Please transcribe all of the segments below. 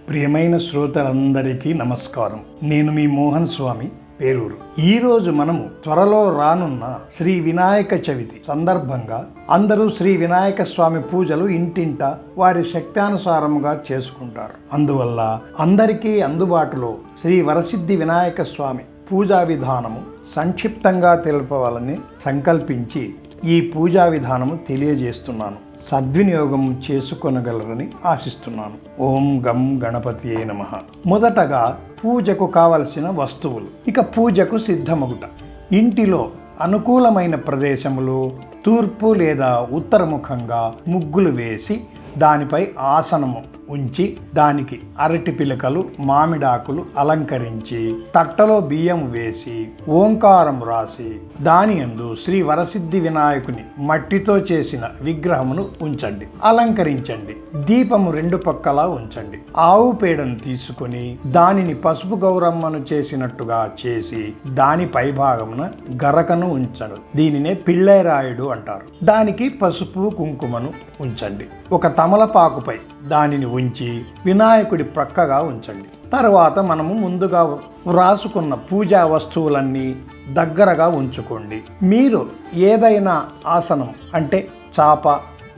ప్రియమైన శ్రోతలందరికీ నమస్కారం. నేను మీ మోహన్ స్వామి, పేరూరు. ఈరోజు మనము త్వరలో రానున్న శ్రీ వినాయక చవితి సందర్భంగా అందరూ శ్రీ వినాయక స్వామి పూజలు ఇంటింట వారి శక్తానుసారముగా చేసుకుంటారు. అందువల్ల అందరికీ అందుబాటులో శ్రీ వరసిద్ధి వినాయక స్వామి పూజా విధానము సంక్షిప్తంగా తెలుపవాలని సంకల్పించి ఈ పూజా విధానము తెలియజేస్తున్నాను. సద్వినియోగం చేసుకొనగలరని ఆశిస్తున్నాను. ఓం గం గణపతియే నమః. మొదటగా పూజకు కావలసిన వస్తువులు. ఇక పూజకు సిద్ధమగుట. ఇంటిలో అనుకూలమైన ప్రదేశములో తూర్పు లేదా ఉత్తరముఖంగా ముగ్గులు వేసి దానిపై ఆసనము ఉంచి దానికి అరటి పిలకలు మామిడాకులు అలంకరించి తట్టలో బియ్యం వేసి ఓంకారం రాసి దాని యందు శ్రీ వరసిద్ధి వినాయకుని మట్టితో చేసిన విగ్రహమును ఉంచండి, అలంకరించండి. దీపము రెండు పక్కలా ఉంచండి. ఆవు పేడను తీసుకొని దానిని పసుపు గౌరమ్మను చేసినట్టుగా చేసి దాని పై భాగమున గరకను ఉంచండి. దీనినే పిళ్ళైరాయుడు అంటారు. దానికి పసుపు కుంకుమను ఉంచండి. ఒక తమలపాకుపై దానిని ఉంచి వినాయకుడి ప్రక్కగా ఉంచండి. తర్వాత మనము ముందుగా వ్రాసుకున్న పూజా వస్తువులన్నీ దగ్గరగా ఉంచుకోండి. మీరు ఏదైనా ఆసనం అంటే చాప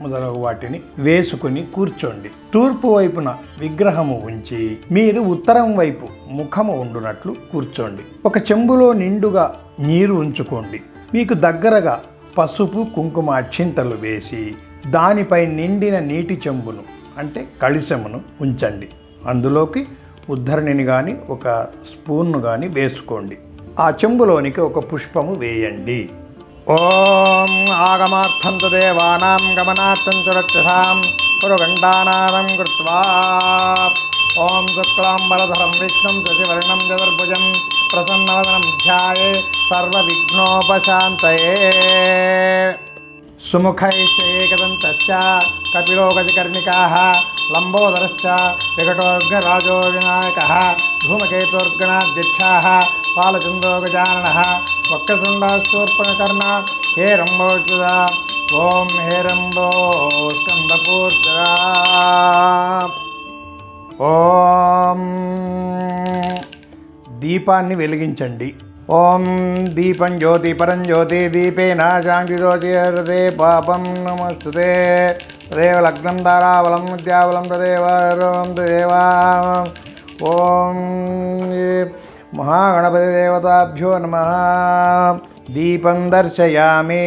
మొదలగు వాటిని వేసుకుని కూర్చోండి. తూర్పు వైపున విగ్రహము ఉంచి మీరు ఉత్తరం వైపు ముఖము ఉండునట్లు కూర్చోండి. ఒక చెంబులో నిండుగా నీరు ఉంచుకోండి. మీకు దగ్గరగా పసుపు కుంకుమ అక్షింతలు వేసి దానిపై నిండిన నీటి చెంబును అంటే కళిశమును ఉంచండి. అందులోకి ఉద్ధరణిని కానీ ఒక స్పూన్ను కానీ వేసుకోండి. ఆ చెంబులోనికి ఒక పుష్పము వేయండి. ఓం ఆగమార్థంతు దేవానాం గమనార్థం చ రక్షసాం పురుగండానాదం కృత్వా ఓం శుక్లాంబరధరం విష్ణుం శశివర్ణం చతుర్భుజం ప్రసన్నవదనం ధ్యాయే సర్వవిఘ్నోపశాంతయే. సుముఖైశ్చేకదంతశ్చ కపిలో గజకర్ణికాః లంబోదరశ్చ వికటోర్గరాజో వినాయకః ధూమకేతుర్గణాధ్యక్షాః పాలచంద్రో గజాననః వక్రతుండశూర్పణకర్ణ హేరంబోచుదా ఓం హేరంబో స్కందపూర్జరా. ఓం దీపాన్ని వెలిగించండి. ఓం దీపం జ్యోతి పరం జ్యోతి దీపేన శాంతిజ్యోతిరతే పాపం నమస్తుతే తదేవ లగ్నం తారాబలం విద్యాబలం తదేవ తదేవా. ఓం మహాగణపతి దేవతాభ్యో నమః. దీపం దర్శయామి.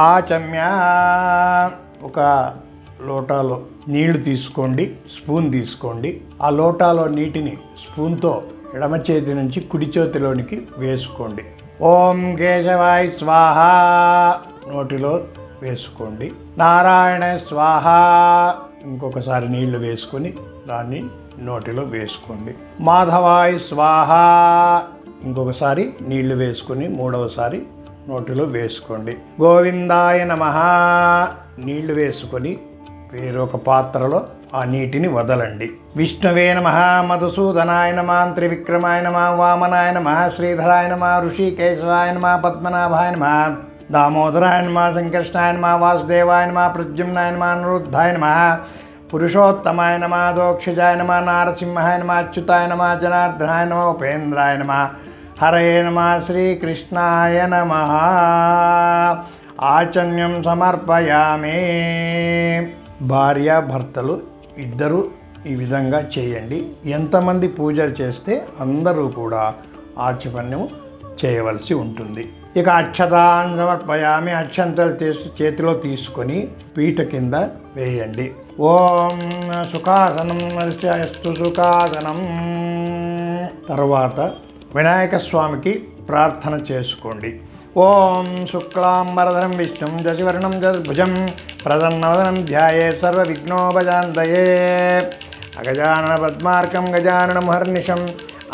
ఆచమ్య. ఒక లోటాలో నీళ్లు తీసుకోండి, స్పూన్ తీసుకోండి. ఆ లోటాలో నీటిని స్పూన్తో ఎడమ చేతి నుంచి కుడి చేతిలోనికి వేసుకోండి. ఓం కేశవాయ స్వాహ నోటిలో వేసుకోండి. నారాయణ స్వాహ ఇంకొకసారి నీళ్లు వేసుకొని దాన్ని నోటిలో వేసుకోండి. మాధవాయ స్వాహ ఇంకొకసారి నీళ్లు వేసుకొని మూడవసారి నోటిలో వేసుకోండి. గోవిందాయ నమః నీళ్లు వేసుకొని వేరొక పాత్రలో ఆ నీటిని వదలండి. విష్ణువే నమః మధుసూదనాయ నమః త్రివిక్రమాయ నమః వామనాయ నమః శ్రీధరాయ నమః ఋషికేశవాయ నమః పద్మనాభాయ నమః దామోదరాయ నమః సంకర్షణాయ నమః వాసుదేవాయ నమః ప్రద్యుమ్నాయ నమః అనిరుద్ధాయ నమః పురుషోత్తమాయ నమః దోక్షజాయ నమః నారసింహాయ నమః అచ్యుతాయ నమః జనార్దనాయ నమః ఉపేంద్రాయ నమః హరయే నమః శ్రీకృష్ణాయ నమః. ఆచమ్యం సమర్పయామి. భార్యాభర్తలు ఇద్దరు ఈ విధంగా చేయండి. ఎంతమంది పూజలు చేస్తే అందరూ కూడా ఆచమన్యము చేయవలసి ఉంటుంది. ఇక అక్షతాన్ సమర్పయామి. అక్షంతలు చేతిలో తీసుకొని పీట కింద వేయండి. ఓం సుఖాసనం నరస్యస్తు సుఖాసనం. తర్వాత వినాయక స్వామికి ప్రార్థన చేసుకోండి. ఓం శుక్లాంబరధరం విష్ణుం శశివర్ణం చతుర్భుజం ప్రసన్నవదనం ధ్యాయే సర్వవిఘ్నోపశాంతయే. అగజానన పద్మార్కం గజాననం హర్నిశం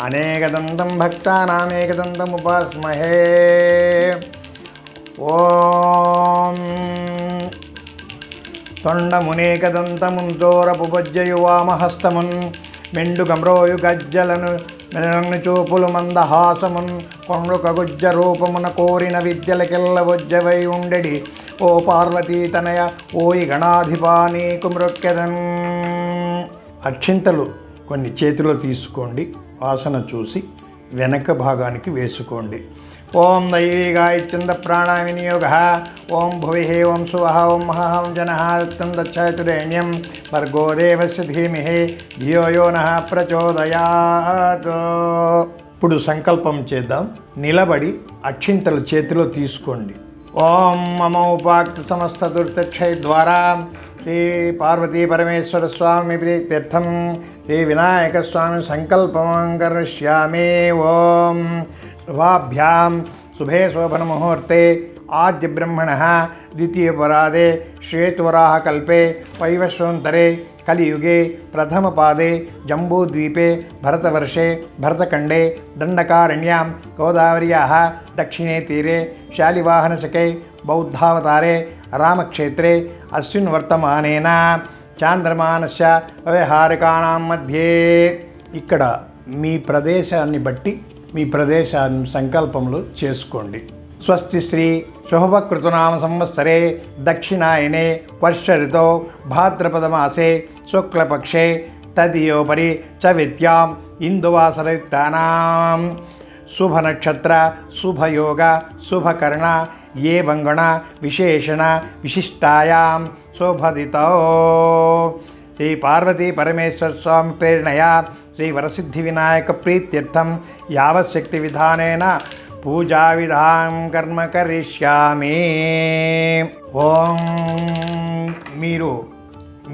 అనేకదంతం భక్తానామేకదంతం ఉపాస్మహే. ఓం తొండమునేకదంతముందోరపుపజ్జయువామహస్తమున్ మెండుగమ్రోయు గజ్జలను మెనన్ని చూపులు మందహాసమున్ కొండ్రు కగుజ్జ రూపమున కోరిన విద్యలకెల్ల వజ్జవై ఉండెడి ఓ పార్వతీ తనయ ఓయి గణాధిపా నీకు మృక్కెదన్. అక్షింతలు కొన్ని చేతిలో తీసుకోండి, వాసన చూసి వెనక భాగానికి వేసుకోండి. ఓం దైవీగాయచంద ప్రాణ వినియోగ. ఓం భువి ఓం సువః ఓం మహః ఓం జనః దచ్చైతురేణ్యం భర్గో దేవస్య ధీమహి ధియో యో నః ప్రచోదయాత్. ఇప్పుడు సంకల్పం చేద్దాం. నిలబడి అక్షింతలు చేతిలో తీసుకోండి. ఓం మమ ఉపాక్త సమస్త దుర్తక్షయ ద్వారా శ్రీ పార్వతీ పరమేశ్వర స్వామి ప్రీత్యర్థం శ్రీ వినాయక స్వామి సంకల్పం కరిష్యామి. ఓం శుభాభ్యాం శుభే శోభన ముహూర్తే ఆద్య బ్రహ్మణః ద్వితీయపరాదే శ్వేతవరాహ కల్పే వైవస్వంతరే కలియుగే ప్రథమపాదే జంబూద్వీపే భరతవర్షే భరతఖండే దండకారణ్యాం గోదావర్యాः దక్షిణే తీరే శాలివాహనశకే బౌద్ధావతారే రామక్షేత్రే అస్మిన్ వర్తమానేన చాంద్రమానస్య వ్యవహారికానాం మధ్యే. ఇక్కడ మీ ప్రదేశాన్ని బట్టి మీ ప్రదేశాన్ని సంకల్పములు చేసుకోండి. స్వస్తి శ్రీ శుభకృతనామ సంవత్సరే దక్షిణాయనే వర్ష ఋతో భాద్రపదమాసే శుక్లపక్షే తదియోపరి చ విద్యాం ఇందువాసరయుక్తానాం శుభనక్షత్ర శుభయోగ శుభకర్ణ ఏ వంగణ విశేషణ విశిష్టాయాం శోభదితో శ్రీ పార్వతీ పరమేశ్వర స్వామి ప్రేరణయా శ్రీ వరసిద్ధి వినాయక ప్రీత్యర్థం యావశక్తి విధానేన పూజా విధానం కర్మ కరిష్యామి. ఓం మీరు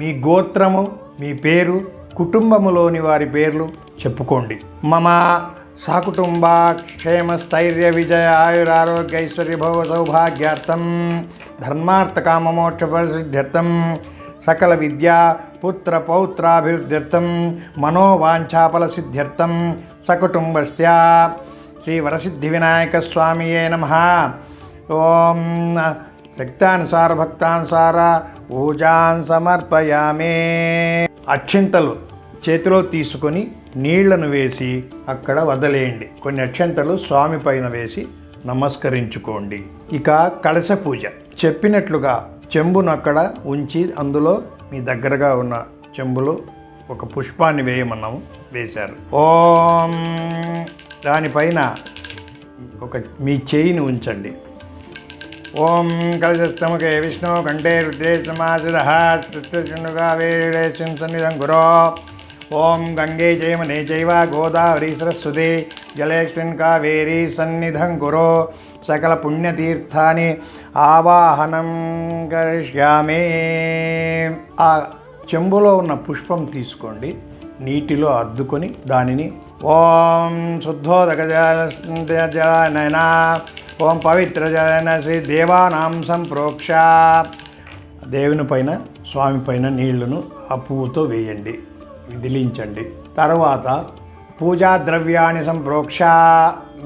మీ గోత్రము, మీ పేరు, కుటుంబములోని వారి పేర్లు చెప్పుకోండి. మమ సహకుటుంబ క్షేమ స్థైర్య విజయ ఆయురారోగ్య ఐశ్వర్య భోగ సౌభాగ్యార్థం ధర్మార్థ కామ మోక్ష పరిసిద్ధ్యర్థం సకల విద్యా పుత్ర పౌత్రాభివృద్ధ్యర్థం మనోవాంఛాఫల సిద్ధ్యర్థం సకుటుంబస్య శ్రీ వరసిద్ధి వినాయక స్వామియే నమః. ఓం శక్తానుసార భక్తానుసార పూజాన్ సమర్పయామి. అక్షింతలు చేతిలో తీసుకొని నీళ్లను వేసి అక్కడ వదిలేయండి. కొన్ని అక్షంతలు స్వామి పైన వేసి నమస్కరించుకోండి. ఇక కలశ పూజ చెప్పినట్లుగా చెంబును అక్కడ ఉంచి అందులో మీ దగ్గరగా ఉన్న చెంబులో ఒక పుష్పాన్ని వేయమన్నాము, వేశారు. ఓం దానిపైన ఒక మీ చేయిని ఉంచండి. ఓం కలశస్తముఖే విష్ణు కంఠే రుద్రే సమాసిదః స్తుష్టుగా వేరే సన్నిధం గురో. ఓం గంగే జయమనే చైవ గోదావరి సరస్వతి జలేస్మిన్ కావేరీ సన్నిధం గురో. సకల పుణ్యతీర్థాన్ని ఆవాహనం కరిష్యామి. ఆ చెంబులో ఉన్న పుష్పం తీసుకోండి, నీటిలో అద్దుకొని దానిని ఓం శుద్ధోదక జలనయన ఓం పవిత్ర జలన శ్రీ దేవానాం సంప్రోక్ష. దేవుని పైన స్వామి పైన నీళ్లను ఆ పువ్వుతో వేయండి, విదిలించండి. తర్వాత పూజా ద్రవ్యాన్ని సంప్రోక్ష.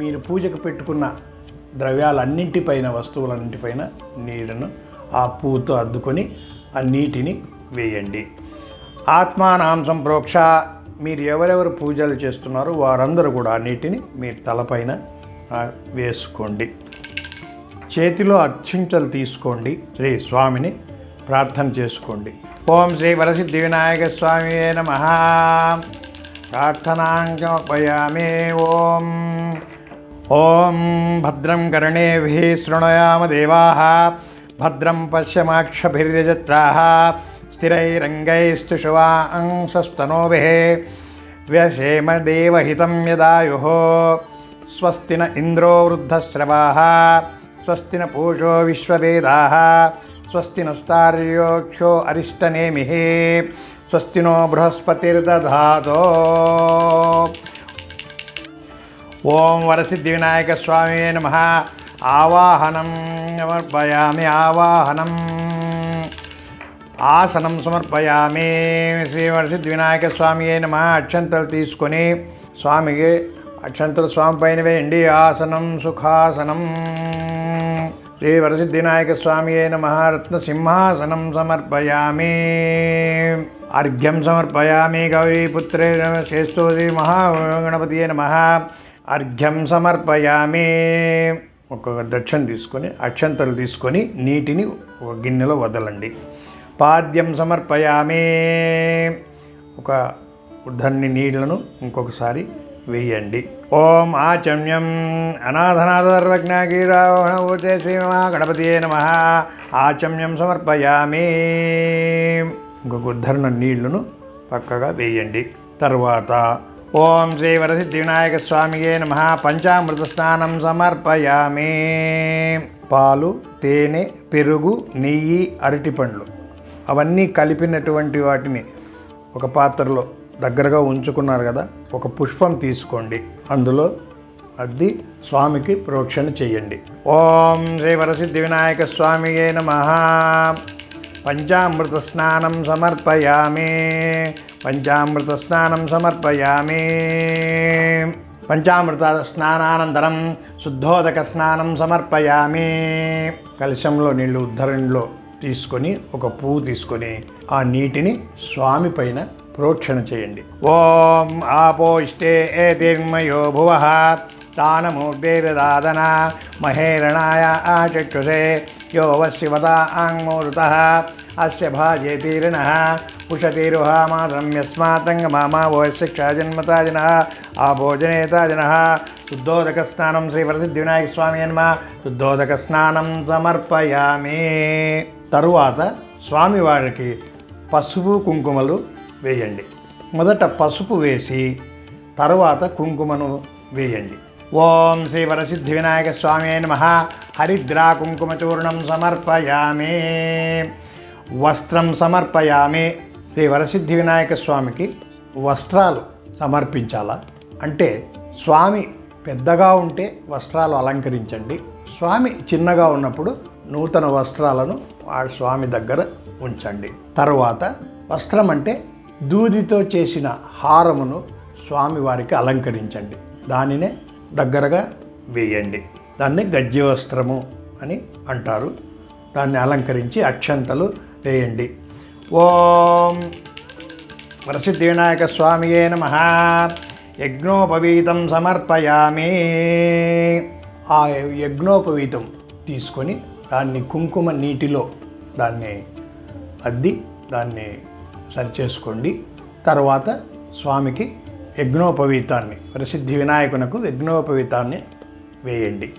మీరు పూజకు పెట్టుకున్న ద్రవ్యాలన్నింటిపైన వస్తువులన్నింటిపైన నీరును ఆ పువ్వుతో అద్దుకొని ఆ నీటిని వేయండి. ఆత్మానాం సంప్రోక్ష. మీరు ఎవరెవరు పూజలు చేస్తున్నారో వారందరూ కూడా ఆ నీటిని మీ తలపైన వేసుకోండి. చేతిలో అక్షింతలు తీసుకోండి, శ్రీ స్వామిని ప్రార్థన చేసుకోండి. ఓం శ్రీ వరసిద్ధి వినాయక స్వామి నమః. ప్రార్థనాంగమయామి. ఓం ఓం భద్రం కర్ణేభిః శృణుయామ దేవాః భద్రం పశ్యమాక్షభిర్యజత్రాః స్థిరైరంగైస్తుషువాంసస్తనోభిః వ్యశేమ దేవహితం యదాయుః. స్వస్తి న ఇంద్రో వృద్ధశ్రవాः స్వస్తి న పూషో విశ్వవేదాः స్వస్తి నస్తార్యోక్షో అరిష్టనేమిః స్వస్తి నో బృహస్పతిర్దధాతో. ఓం వరసిద్ధి వినాయక స్వామి నమః. ఆవాహనం సమర్పయామి. ఆవాహనం ఆసనం సమర్పయామి. శ్రీ వరసిద్ధి వినాయక స్వామి నమః. అక్షంతలు తీసుకొని స్వామికి అక్షంతలు స్వామి పైన వేయండి. ఆసనం సుఖాసనం. శ్రీ వరసిద్ధి వినాయక స్వామి నమః. రత్నసింహాసనం సమర్పయామి. అర్ఘ్యం సమర్పయామి. గౌరీపుత్రే శ్రేష్ఠోది మహాగణపతి నమః. అర్ఘ్యం సమర్పయామి. ఒక్కొక్క దక్షిణ తీసుకొని అక్షంతలు తీసుకొని నీటిని ఒక గిన్నెలో వదలండి. పాద్యం సమర్పయామి. ఒక ఉద్ధరణి నీళ్లను ఇంకొకసారి వేయండి. ఓం ఆచమ్యం అనాథనాథ సర్వజ్ఞాగీరావణే శ్రీ గణపతియే నమః. ఆచమ్యం సమర్పయామి. ఇంకొక ఉద్ధరణ నీళ్లను పక్కగా వేయండి. తర్వాత ఓం శ్రీ వరసిద్ధి వినాయక స్వామియే నమః. పంచామృత స్నానం సమర్పయామి. పాలు, తేనె, పెరుగు, నెయ్యి, అరటిపండ్లు అవన్నీ కలిపినటువంటి వాటిని ఒక పాత్రలో దగ్గరగా ఉంచుకున్నారు కదా, ఒక పుష్పం తీసుకోండి, అందులో అద్ది స్వామికి ప్రోక్షణ చేయండి. ఓం శ్రీ వరసిద్ధి వినాయక స్వామియే నమః. పంచామృత స్నానం సమర్పయామి. పంచామృత స్నానం సమర్పయామి. పంచామృత స్నానానంతరం శుద్ధోదక స్నానం సమర్పయామి. కలశంలో నీళ్లు ఉద్ధరణలో తీసుకొని ఒక పువ్వు తీసుకొని ఆ నీటిని స్వామి పైన ప్రోక్షణ చేయండి. ఓం ఆపో ఇష్టే ఏతిర్మయో భువః తానమూర్తిర్దాదన మహేరణాయ ఆచక్షుషే యో వశివతా ఆంగ్మూర్తః అస్య భాజేతిర్నః ఉషతిరుహామాతరం యస్మాతంగమామావోశిక్షాజన్మతాజనః ఆభోజనేతాజనః. శుద్ధోదక స్నానం శ్రీ వరసిద్ధి వినాయక స్వామి నమః. శుద్ధోదక స్నానం సమర్పయామి. తరువాత స్వామివారికి పసుపు కుంకుమలు వేయండి. మొదట పసుపు వేసి తరువాత కుంకుమను వేయండి. ఓం శ్రీ వరసిద్ధి వినాయక స్వామి నమః. హరిద్రా కుంకుమ చూర్ణం సమర్పయామి. వస్త్రం సమర్పయామి. శ్రీ వరసిద్ధి వినాయక స్వామికి వస్త్రాలు సమర్పించాలా అంటే, స్వామి పెద్దగా ఉంటే వస్త్రాలు అలంకరించండి, స్వామి చిన్నగా ఉన్నప్పుడు నూతన వస్త్రాలను ఆ స్వామి దగ్గర ఉంచండి. తరువాత వస్త్రం అంటే దూదితో చేసిన హారమును స్వామివారికి అలంకరించండి, దానినే దగ్గరగా వేయండి. దాన్ని గజ్జి వస్త్రము అని అంటారు. దాన్ని అలంకరించి అక్షంతలు వేయండి. ఓం వరసిద్ధి వినాయక స్వామియే నమః. యజ్ఞోపవీతం సమర్పయామి. ఆ యజ్ఞోపవీతం తీసుకొని దాన్ని కుంకుమ నీటిలో దాన్ని అద్ది దాన్ని సరిచేసుకోండి. తర్వాత స్వామికి యజ్ఞోపవీతాన్ని, వరసిద్ధి వినాయకునకు యజ్ఞోపవీతాన్ని వేయండి.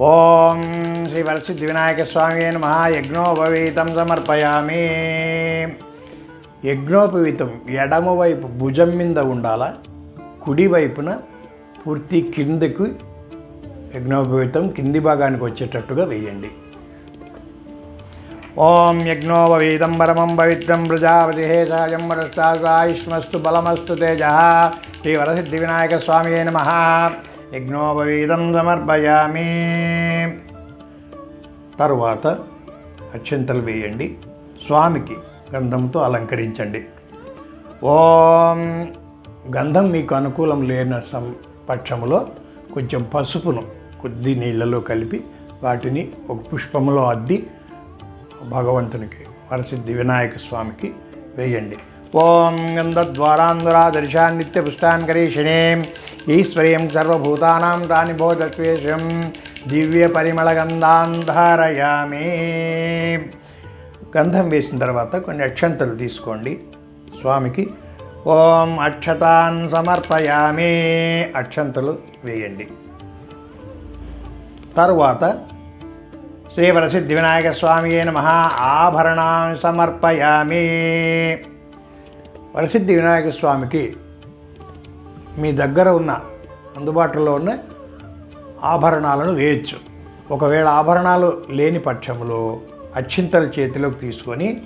ఓం శ్రీ వరసిద్ధి వినాయక స్వామి నమః. యజ్ఞోపవీతం సమర్పయామి. యజ్ఞోపవీతం ఎడమవైపు భుజం మీద ఉండాలా, కుడివైపున పూర్తి కిందకు యజ్ఞోపవీతం కింది భాగానికి వచ్చేటట్టుగా వేయండి. ఓం యజ్ఞోపవీతం పరమం పవిత్రం ప్రజాపతి హేషాయం వరస్తాయుష్మస్తు బలమస్తు తేజః. శ్రీ వరసిద్ధి వినాయక స్వామి నమః. యజ్ఞోపవీతం సమర్పయామి. తరువాత అక్షంతలు వేయండి. స్వామికి గంధంతో అలంకరించండి. ఓం గంధం మీకు అనుకూలం లేని పక్షములో కొంచెం పసుపును కొద్ది నీళ్లలో కలిపి వాటిని ఒక పుష్పంలో అద్ది భగవంతునికి, వరసిద్ధి వినాయక స్వామికి వేయండి. ఓం గంధద్వారాంధురాదర్శాన్ నిత్య పుష్టాన్ కరీషిణే ఈశ్వర్యం సర్వభూతానాం తాని భోజత్వేషం దివ్య పరిమళ గంధాన్ ధారయామి. గంధం వేసిన తర్వాత కొన్ని అక్షంతలు తీసుకోండి. స్వామికి ఓం అక్షతాన్ సమర్పయామి. అక్షంతలు వేయండి. తరువాత శ్రీ వరసిద్ధి వినాయక స్వామియే నమః. ఆభరణాన్ సమర్పయామి. వరసిద్ధి వినాయక స్వామికి మీ దగ్గర ఉన్న అందుబాటులో ఉన్న ఆభరణాలను వేయచ్చు. ఒకవేళ ఆభరణాలు లేని పక్షంలో అక్షింతలు చేతిలోకి తీసుకొని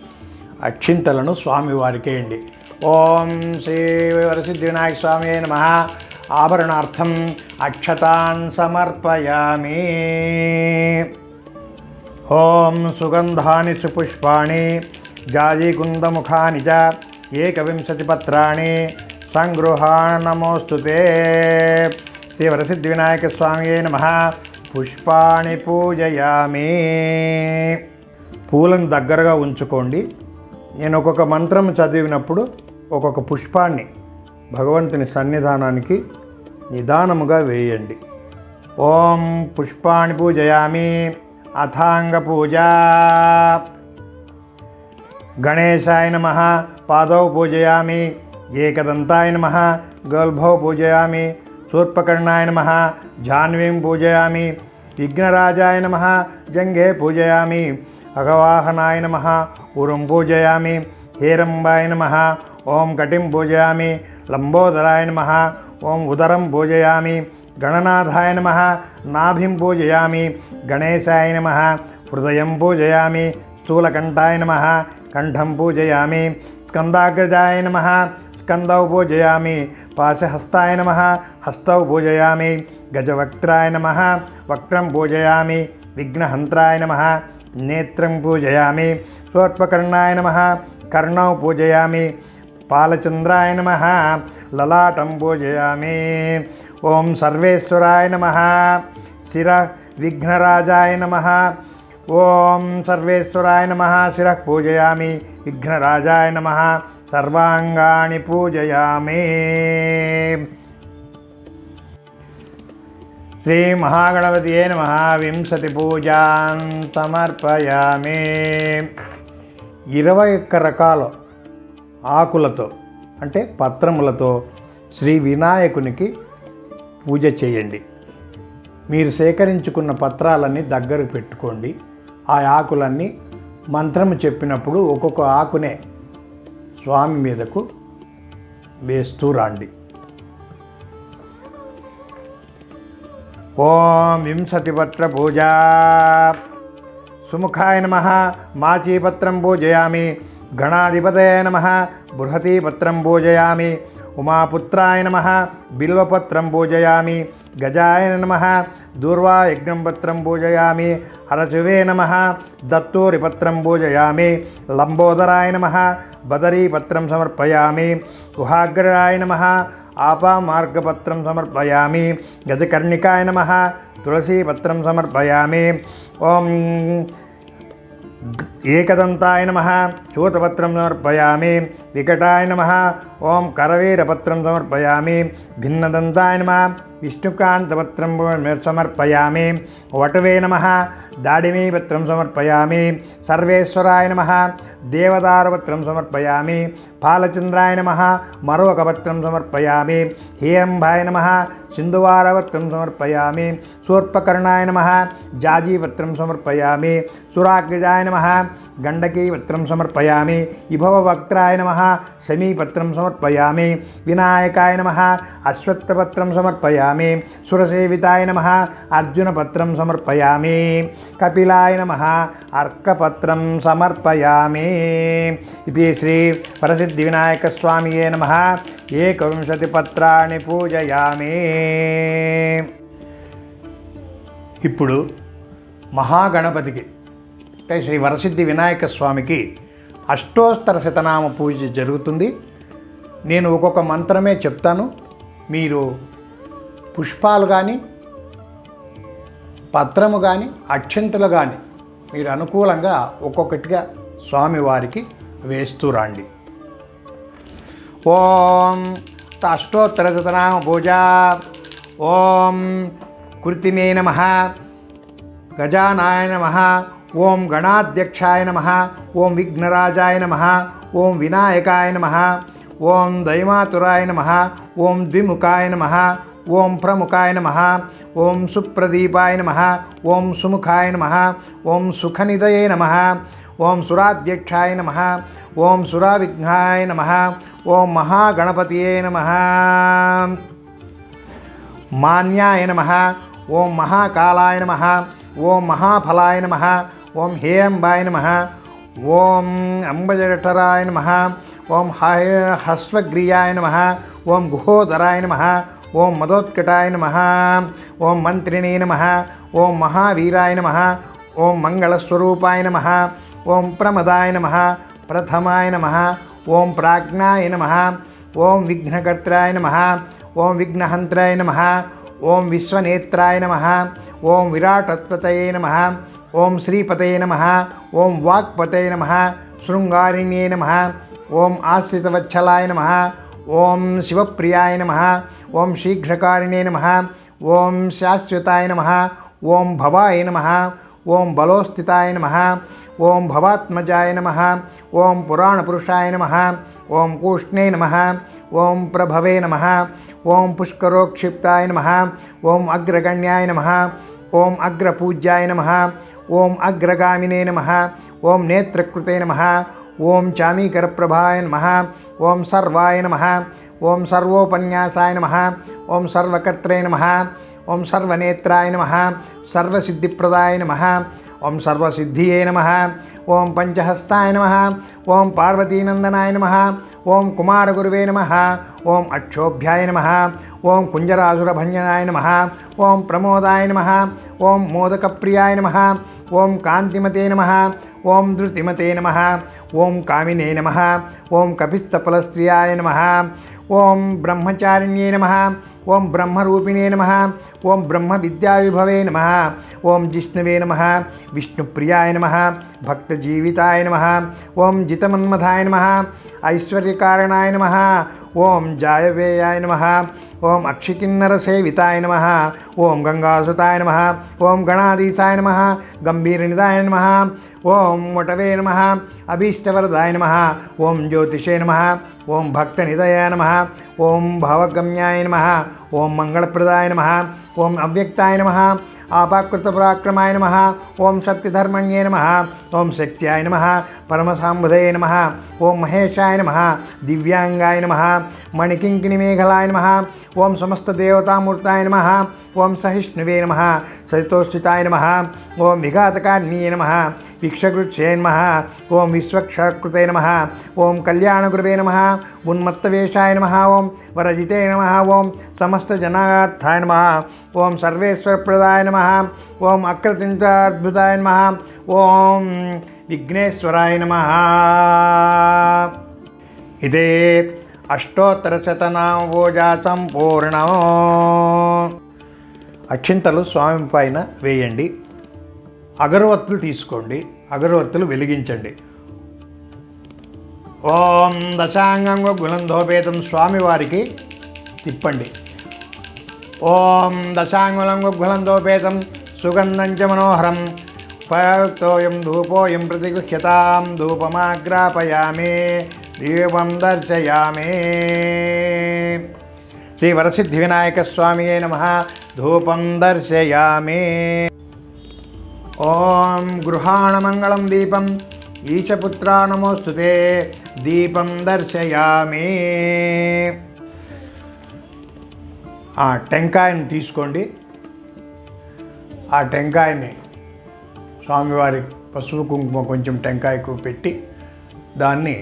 అక్షింతలను స్వామివారికి వేయండి. ఓం శ్రీ వరసిద్ధి వినాయక స్వామియే నమః. ఆభరణార్థం అక్షతాన్ సమర్పయామి. ఓం సుగంధాని సుపుష్పాణి జాజీకుందముఖాని చ ఏకవింశతి పత్రాణి సంగృహాణమోస్తుతే. శ్రీ వరసిద్ధి వినాయక స్వామియే నమః. పుష్పాణి పూజయామి. పూలను దగ్గరగా ఉంచుకోండి. నేను ఒక్కొక్క మంత్రం చదివినప్పుడు ఒక్కొక్క పుష్పాన్ని భగవంతుని సన్నిధానానికి నిదానముగా వేయండి. ఓం పుష్పాణి పూజయామి. అథాంగ పూజ. గణేశాయ నమః పాదౌ పూజయామి. ఏకదంతాయ నమః గల్భౌ పూజయామి. శూర్పకర్ణాయ నమః జాహ్నవీం పూజయామి. విఘ్నరాజాయ నమః జంఘే పూజయామి. అఘవాహనాయ నమః ఉరుం పూజయామి. హేరంబాయ నమః ఓం కటిం పూజయామి. లంబోదరాయ నమః ఓం ఉదరం పూజయామి. గణనాథాయ నమః నాభిం పూజయామి. గణేశాయ నమః హృదయం పూజయామి. స్థూలకంఠాయ నమః కంఠం పూజయామి. స్కందాగ్రజాయ నమః స్కందౌ పూజయామి. పాశహస్తాయ నమః హస్తౌ పూజయామి. గజవక్త్రాయ నమః వక్త్రం పూజయామి. విఘ్నహంత్రాయ నమః నేత్రం పూజయామి. శూర్పకర్ణాయ నమః కర్ణౌ పూజయామి. పాలచంద్రాయ నమః లలాటం పూజయామి. ఓం సర్వేశ్వరాయ నమః శిర విఘ్నరాజాయ నమః. ఓం సర్వేశ్వరాయ నమః శిరః పూజయామి. విఘ్నరాజాయ నమః సర్వాంగాని పూజయామి. శ్రీ మహాగణపతియే నమః. వింశతి పూజాం సమర్పయామి. 21 రకాల ఆకులతో అంటే పత్రములతో శ్రీ వినాయకునికి పూజ చేయండి. మీరు సేకరించుకున్న పత్రాలన్నీ దగ్గరకు పెట్టుకోండి. ఆ ఆకులన్నీ మంత్రము చెప్పినప్పుడు ఒక్కొక్క ఆకునే స్వామి మీదకు వేస్తూ రాండి. ఓం వింశతిపత్ర పూజా. సుముఖాయ నమః మాచీపత్రం పూజయామి. గణాధిపతయ నమః బృహతీపత్రం పూజయామి. ఉమాపుత్రాయ నమః బిల్వపత్రం పూజయామి. గజాయ నమః దూర్వాయజ్ఞం పత్రం పూజయామి. హరశివే నమః దత్తూరిపత్రం పూజయామి. లంబోదరాయ నమః బదరీపత్రం సమర్పయామి. గుహాగ్రాయ నమః ఆపామార్గపత్రం సమర్పయామి. గజకర్ణికాయ నమః తులసీపత్రం సమర్పయామి. ఓం ఏకదంతాయ నమః చూతపత్రం సమర్పయామి. వికటాయ నమః ఓం కరవీరపత్రం సమర్పయామి. భిన్నదంతాయ నమః విష్ణుకాంతపత్రం సమర్పయామి. వటవే నమః దాడిమీపత్రం సమర్పయామి. సర్వేశ్వరాయ నమః దేవదారపత్రం సమర్పయామి. పాలచంద్రాయ నమః మరొకపత్రం సమర్పయామి. హేరంబాయ నమః సింధువారపత్రం సమర్పయామి. శూర్పకర్ణాయ నమః జాజీపత్రం సమర్పయామి. సురాగ్రజాయ నమః గండకీపత్రం సమర్పయామి. విభవవక్త్రాయ నమః శమీపత్రం సమర్పయామి. వినాయకాయ నమః అశ్వత్థపత్రం సమర్పయామి. సురసేవితాయ నమః అర్జునపత్రం సమర్పయామి. కపిలాయ నమః అర్కపత్రం సమర్పయామి. ఇది శ్రీ వరసిద్ధి వినాయక స్వామియే నమః. 21 పత్రాన్ని పూజయామి. ఇప్పుడు మహాగణపతికి అంటే శ్రీ వరసిద్ధి వినాయక స్వామికి అష్టోత్తర శతనామ పూజ జరుగుతుంది. నేను ఒక్కొక్క మంత్రమే చెప్తాను. మీరు పుష్పాలు కానీ పత్రము కానీ అక్షంతలు కానీ మీరు అనుకూలంగా ఒక్కొక్కటిగా స్వామివారికి వేస్తూ రండి. ఓం అష్టోత్తర శతనామ పూజ. ఓం కృతిమే నమః. గజానాయ నమః. ఓం గణాధ్యక్షాయ నమః. ఓం విఘ్నరాజాయ నమః. ఓం వినాయకాయ నమః. ఓం దైమాతురాయ నమః. ఓం ద్విముఖాయ నమః. ఓం ప్రముఖాయ నమః. ఓం సుప్రదీపాయ నమః. ఓం సుముఖాయ నమః. ఓం సుఖనిదయే నమః. ఓం సురాధ్యక్షాయ నమః. ఓం సురావిఘ్నాయ నమః. ఓం మహాగణపతియే నమః. మాన్యాయ నమః. ఓం మహాకాలాయ నమః. ఓం మహాఫలాయ నమః. ఓం హేయంబాయ నమః. ఓం అంబజఠరాయ నమః. ఓం హస్వగ్రీయాయ నమః. ఓం గుహోదరాయ నమః. ఓం మదోత్కటాయ నమః. ఓం మంత్రిణే నమః. ఓం మహావీరాయ నమః. ఓం మంగళస్వరూపాయ నమః. ఓం ప్రమదాయ నమః. ప్రథమాయ నమః. ఓం ప్రాజ్ఞాయ నమః. ఓం విఘ్నకర్త్రాయ నమః. ఓం విఘ్నహంత్రాయ నమః. ఓం విశ్వనేత్రాయ నమః. ఓం విరాటత్వతయే నమః. ఓం శ్రీపతయే నమః. ఓం వాక్పతయే నమః. శృంగారిణ్యే నమః. ఓం ఆశ్రితవత్సలాయ నమః. ఓం శివప్రియాయ నమః. ఓం శీఘ్రకారిణే నమః. ఓం శాశ్వతాయ నమః. ఓం భవాయ నమః. ఓం బలోస్థితాయ నమః, ఓం భవాత్మజాయ నమః, ఓం పురాణపురుషాయ నమః, ఓం కూష్ణే నమః, ఓం ప్రభవే నమః, ఓం పుష్కరోక్షిప్తాయ నమః, ఓం అగ్రగణ్యాయ నమః, ఓం అగ్రపూజ్యాయ నమః, ఓం అగ్రగామినే నమః, ఓం నేత్రకృతే నమః, ఓం చామీకరప్రభాయ నమః, ఓం సర్వాయ నమః, ఓం సర్వోపన్యాసాయ నమః, ఓం సర్వకర్త్రే నమః, ఓం సర్వనేత్రాయ నమః, సర్వసిద్ధిప్రదాయ నమః, ఓం సర్వసిద్ధియే నమః, ఓం పంచహస్తాయ నమః, ఓం పార్వతీనందనాయ నమః, ఓం కుమారగురువే నమః, ఓం అక్షోభ్యాయ నమః, ఓం కుంజరాసురభంజనాయ నమః, ఓం ప్రమోదాయ నమః, ఓం మోదకప్రియాయ నమః, ఓం కాంతిమతే నమః, ఓం ధృతిమతే నమః, ఓం కామినే నమః, ఓం కపిస్తఫలస్త్రియాయ నమః, ఓం బ్రహ్మచారిణ్యే నమః, ఓం బ్రహ్మరూపిణే నమః, ఓం బ్రహ్మ విద్యావిభవే నమః, ఓం జిష్ణవే నమః, విష్ణుప్రియాయ నమః, భక్తజీవితాయ నమః, ఓం జితమన్మథాయ నమః, ఐశ్వర్యకారణాయ నమః, ఓం జాయవేయాయ నమః, ఓం అక్షికిన్నరసేవితాయ నమః, ఓం గంగాసుతాయ నమః, ఓం గణాధీశాయ నమః, గంభీరనిదాయ నమః, ఓం వటవే నమః, అభీష్టవరదాయ నమః, ఓం జ్యోతిషే నమః, ఓం భక్తనిదయాయ నమః, ఓం భవగమ్యాయ నమః, ఓం మంగళప్రదాయ నమః, ఓం అవ్యక్తాయ నమః, ఆపాకృతపరాక్రమాయ నమః, ఓం సత్యధర్మణ్యే నమః, ఓం శక్త్యాయ నమః, పరమసాంబుధయే నమః, ఓం మహేశాయ నమః, దివ్యాంగాయ నమః, మణికింకిణిమేఘలాయ నమః, ఓం సమస్తదేవతామూర్తాయ నమః, ఓం సహిష్ణువే నమః, సరితోష్ఠితాయ నమః, ఓం విఘాతకార్ణీయ నమః, భిక్షకృత్సే నమః, ఓం విశ్వక్షకృతే నమః, ఓం కళ్యాణగురవే నమః, ఉన్మత్తవేషాయ నమః, ఓం వరజితే నమః, ఓం సమస్తజనార్థాయ నమః, ఓం సర్వేశ్వరప్రదాయ నమః, ఓం అక్రతించాద్భుతాయ నమః, ఓం విఘ్నేశ్వరాయ నమః. ఇదే అష్టోత్తరశతనామోజా సంపూర్ణం. అక్షింతలు స్వామి పైన వేయండి. అగరవత్తులు తీసుకోండి, అగరవత్తులు వెలిగించండి. ఓం దశాంగం గులంధోపేతం స్వామివారికి తిప్పండి. ఓం దశాంగులం గులంధోపేతం సుగంధం చ మనోహరం పయోక్తోయం ధూపోయం ప్రతిగృహ్యతాం ధూపమాగ్రాపయామి దీపం దర్శయామి. శ్రీ వరసిద్ధి వినాయక స్వామియే నమః. ధూపం దర్శయామి. ఓం గృహాణమంగళం దీపం ఈశపుత్రా నమోస్తుతే దీపం దర్శయామి. ఆ టెంకాయని తీసుకోండి. ఆ టెంకాయని స్వామివారి పసుపు కుంకుమ కొంచెం టెంకాయకు పెట్టి దాన్ని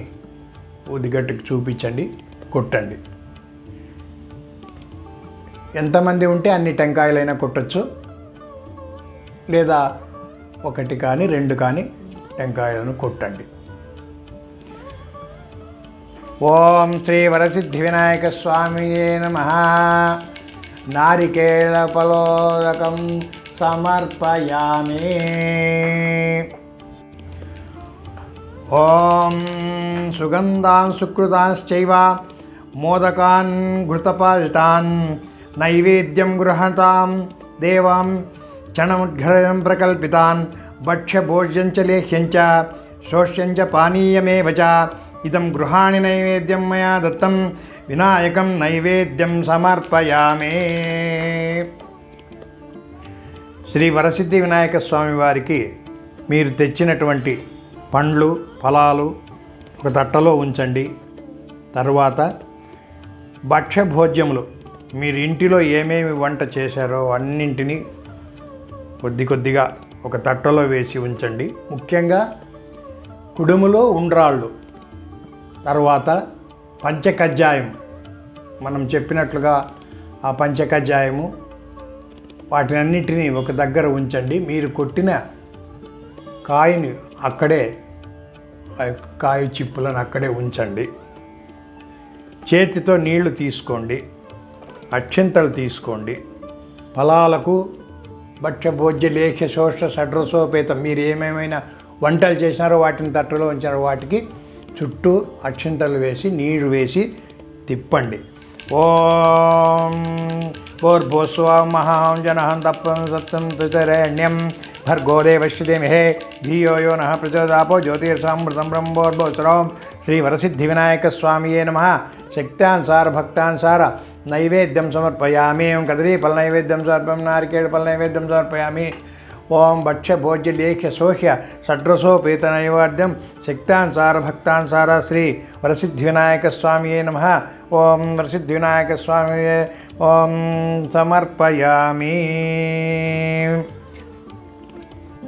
ఊదిగట్టుకు చూపించండి, కొట్టండి. ఎంతమంది ఉంటే అన్ని టెంకాయలైనా కొట్టచ్చు, లేదా ఒకటి కానీ రెండు కానీ టెంకాయలను కొట్టండి. ఓం శ్రీ వరసిద్ధి వినాయక స్వామియే నమః. నారికేళ ఫలోదకం సమర్పయామి. ఓం సుగంధాన్ సుకృతాశ్చైవ మోదకాన్ ఘృతపాజితాన్ నైవేద్యం గృహతాం దేవాం క్షణముద్ఘరం ప్రకల్పితాన్ భక్ష్యభోజ్యం చ లేహ్యం చ శోష్యం చ పానీయమేవ చ ఇదం గృహాణి నైవేద్యం మయా దత్తం వినాయకం నైవేద్యం సమర్పయామి. శ్రీ వరసిద్ధి వినాయక స్వామి వారికి మీరు తెచ్చినటువంటి పండ్లు ఫలాలు ఒక తట్టలో ఉంచండి. తర్వాత భక్ష్యభోజ్యములు మీరు ఇంటిలో ఏమేమి వంట చేశారో అన్నింటినీ కొద్ది కొద్దిగా ఒక తట్టలో వేసి ఉంచండి. ముఖ్యంగా కుడుములో ఉండ్రాళ్ళు, తర్వాత పంచకజ్జాయం, మనం చెప్పినట్లుగా ఆ పంచకజ్జాయము వాటినన్నిటినీ ఒక దగ్గర ఉంచండి. మీరు కొట్టిన కాయని అక్కడే, కాయ చిప్పులను అక్కడే ఉంచండి. చేతితో నీళ్లు తీసుకోండి, అక్షింతలు తీసుకోండి. ఫలాలకు భక్ష్యభోజ్య లేఖ్య శోష షడ్రసోపేతం మీరు ఏమేమైనా వంటలు చేసినారో వాటిని తట్టలో ఉంచారో వాటికి చుట్టూ అక్షింతలు వేసి నీరు వేసి తిప్పండి. ఓం భూర్భువస్సువః మహాం జనః తప్పం సత్యం తుతరేణ్యం భర్గోదేవశ్య ధీమహి ధియో యో నః ప్రచోదయాత్ జ్యోతిర్సామృతం బ్రహ్మోర్భోత్సవం శ్రీ వరసిద్ధి వినాయక స్వామియే నమః. శక్త్యానుసార భక్తానుసార నైవేద్యం సమర్పయామి. ఓం కదలీఫల నైవేద్యం సమర్పయామి. నారికేళఫల నైవేద్యం సమర్పయామి. ఓం భక్ష్య భోజ్య లేఖ్య సోహ్య షడ్రసోపేత నైవేద్యం శక్త్యానుసార భక్తానుసార శ్రీ వరసిద్ధి వినాయక స్వామియే నమః. ఓం వరసిద్ధి వినాయక స్వామియే ఓం సమర్పయామి.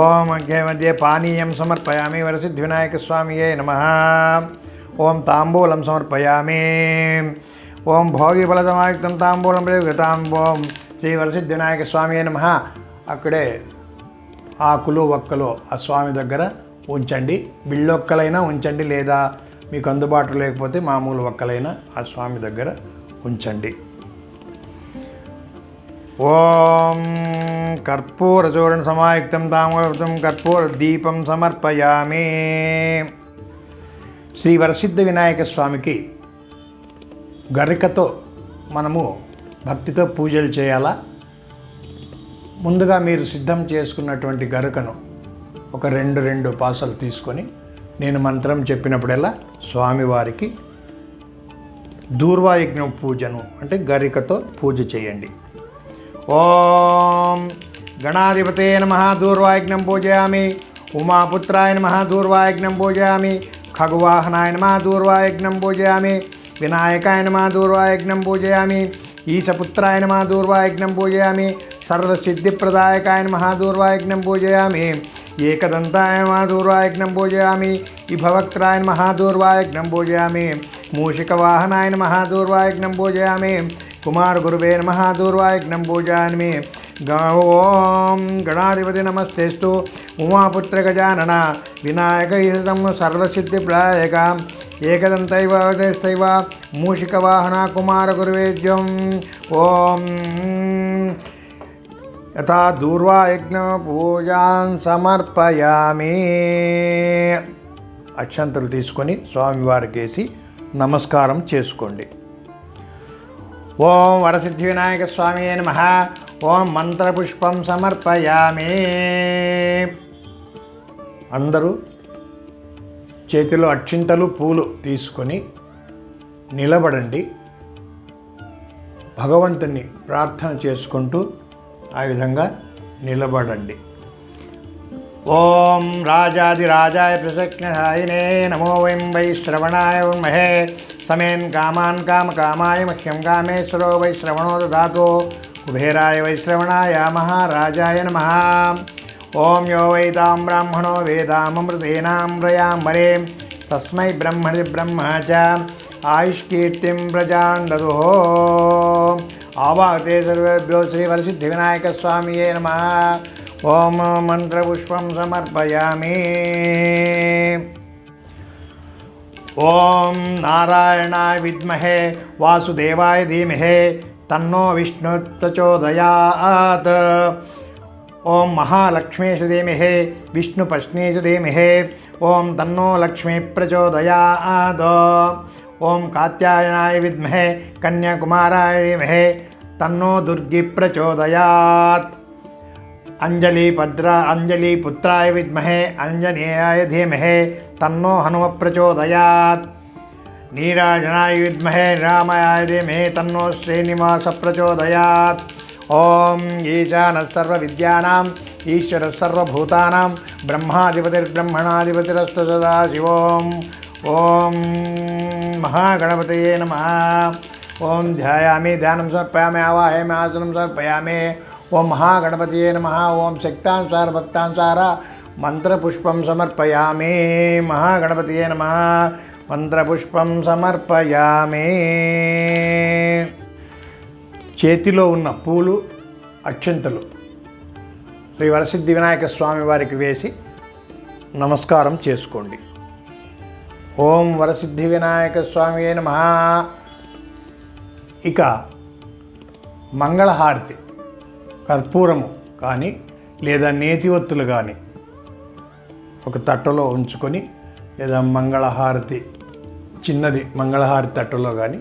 ఓం మధ్య పానీయం సమర్పయామి. వరసిద్ధి వినాయక స్వామియే నమః. ఓం తాంబూలం సమర్పయామి. ఓం భోగిఫల సమాయుక్తం తాంబూలం ఓం శ్రీ వరసిద్ధి వినాయక స్వామియే నమః. అక్కడే ఆకులు ఒక్కలు ఆ స్వామి దగ్గర ఉంచండి. బిళ్ళొక్కలైనా ఉంచండి, లేదా మీకు అందుబాటులో లేకపోతే మామూలు ఒక్కలైనా ఆ స్వామి దగ్గర ఉంచండి. ఓం కర్పూరచూర్ణ సమాయుక్తం తాంబూలం కర్పూర దీపం సమర్పయామి. శ్రీ వరసిద్ధి వినాయక స్వామికి గరికతో మనము భక్తితో పూజలు చేయాలా? ముందుగా మీరు సిద్ధం చేసుకున్నటువంటి గరికను ఒక రెండు పాసలు తీసుకొని నేను మంత్రం చెప్పినప్పుడల్లా స్వామివారికి దూర్వాయజ్ఞ పూజను అంటే గరికతో పూజ చేయండి. ఓం గణాధిపతే నమః దూర్వాయజ్ఞం పూజయామి. ఉమాపుత్రాయ నమః దూర్వాయజ్ఞం పూజయామి. ఖగువాహనాయ నమః దూర్వాయజ్ఞం పూజయామి. వినాయకాయ నమః దూర్వాయజ్ఞం పూజయామి. ఈశపుత్రాయ నమః దూర్వాయజ్ఞం పూజయామి. సర్వసిద్ధిప్రదాయకాయ నమః దూర్వాయజ్ఞం పూజయామి. ఏకదంతాయ నమః దూర్వాయజ్ఞం పూజయామి. విభవక్త్రాయ నమః దూర్వాయజ్ఞం పూజయామి. మూషికవాహనాయ నమః దూర్వాయజ్ఞం పూజయామి. కుమారగురువే నమః దూర్వాయజ్ఞం పూజయామి. ఓం గణాధిపతి నమస్తేస్తు ఉమాపుత్ర గజానన వినాయక ఈశతం సర్వసిద్ధిప్రదాయక ఏకదంతైవ అవతైస్తైవ మూషికవాహన కుమారగురువేద్యం. ఓం యథా దూర్వాయజ్ఞ పూజాన్ సమర్పయామి. అక్షంతలు తీసుకొని స్వామివారికి వేసి నమస్కారం చేసుకోండి. ఓం వరసిద్ధి వినాయక స్వామి నమః. ఓం మంత్రపుష్పం సమర్పయామి. అందరూ చేతిలో అక్షింతలు పూలు తీసుకొని నిలబడండి. భగవంతుని ప్రార్థన చేసుకుంటూ ఆ విధంగా నిలబడండి. ఓం రాజాదిరాజాయ ప్రసజ్ఞాయినే నమో వయం వై శ్రవణాయ మహే సమేన్ కామాన్ కామకామాయ మహ్యం కామేశ్వరో వై శ్రవణో దదాతు కుబేరాయ వై శ్రవణాయ మహారాజాయ నమః. ఓం యో వై తాం బ్రాహ్మణో వేదామృతేనాం ప్రయాంబరే తస్మై బ్రహ్మణి బ్రహ్మ చ ఆయుష్కీర్తిం ప్రజాన్ దదుః. ఆవాహతే సర్వేభ్యో శ్రీ వరసిద్ధి వినాయక స్వామియే నమః. ఓం మంత్రపుష్పం సమర్పయామి. ఓం నారాయణాయ విద్మహే వాసుదేవాయ ధీమహి తన్నో విష్ణు ప్రచోదయాత్. ఓం మహాలక్ష్మీష ధీమహి విష్ణుపత్నీష ధీమహి ఓం తన్నో లక్ష్మీ ప్రచోదయాత్. ఓం కాత్యాయనాయ విద్మహే కన్యాకుమారాయ ధీమహి తన్నో దుర్గి ప్రచోదయాత్. అంజలిపుత్రాయ విద్మహే అంజనేయాయ ధీమహి తన్నో హనుమ ప్రచోదయాత్. నీరాజనాయ విద్మహే రామాయ ధీమహి తన్నో శ్రీనివాస ప్రచోదయాత్. ఓం ఈశానః సర్వవిద్యానాం ఈశ్వరః సర్వభూతానాం బ్రహ్మాధిపతిర్బ్రహ్మణాధిపతిరస్తు సదాశివోం. ఓం మహాగణపతయే నమః. ఓం ధ్యాయామి ధ్యానం సమర్పయామి. ఆవాహయామి ఆసనం సమర్పయామి. ఓం మహాగణపతయే నమః. ఓం శక్తానుసార భక్తానుసార మంత్రపుష్పం సమర్పయామి. మహాగణపతయే నమః. మంత్రపుష్పం సమర్పయామి. చేతిలో ఉన్న పూలు అక్షంతలు శ్రీ వరసిద్ధి వినాయక స్వామి వారికి వేసి నమస్కారం చేసుకోండి. ఓం వరసిద్ధి వినాయక స్వామి నమః. ఇక మంగళహారతి కర్పూరము కానీ లేదా నేతి ఒత్తులు కానీ ఒక తట్టలో ఉంచుకొని, లేదా మంగళహారతి చిన్నది మంగళహారతి తట్టలో కానీ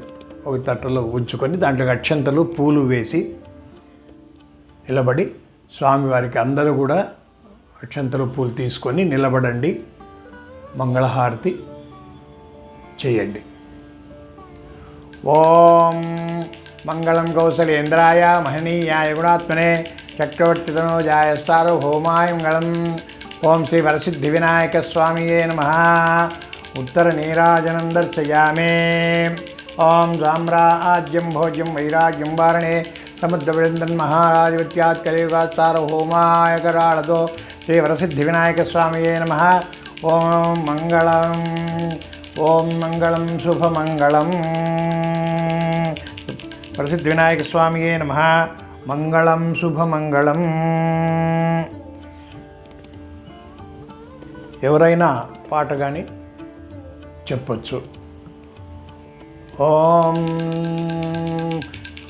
ఒక తట్టలో ఉంచుకొని దాంట్లో అక్షంతలు పూలు వేసి నిలబడి స్వామివారికి అందరూ కూడా అక్షంతలు పూలు తీసుకొని నిలబడండి, మంగళహారతి చేయండి. ఓం మంగళం కౌసలేంద్రాయ మహనీయాయ గుణాత్మనే చక్రవర్తితనోజాయ సార్వభౌమాయ మంగళం. ఓం శ్రీ వరసిద్ధి వినాయక స్వామియే నమః. ఉత్తర నీరాజనం దర్శయామి. ఓం సామ్రాజ్యం భోజ్యం వైరాగ్యం వారణే సముద్రవృందన్ మహారాజవత్యాత్ కలియుగాత్ సార్వభౌమాయ కరాళతో శ్రీ వరసిద్ధి వినాయక స్వామియే నమః. ఓం మంగళం, ఓం మంగళం శుభమంగళం. వరసిద్ధి వినాయక స్వామియే నమః. మంగళం శుభమంగళం. ఎవరైనా పాట కానీ చెప్పొచ్చు. ఓం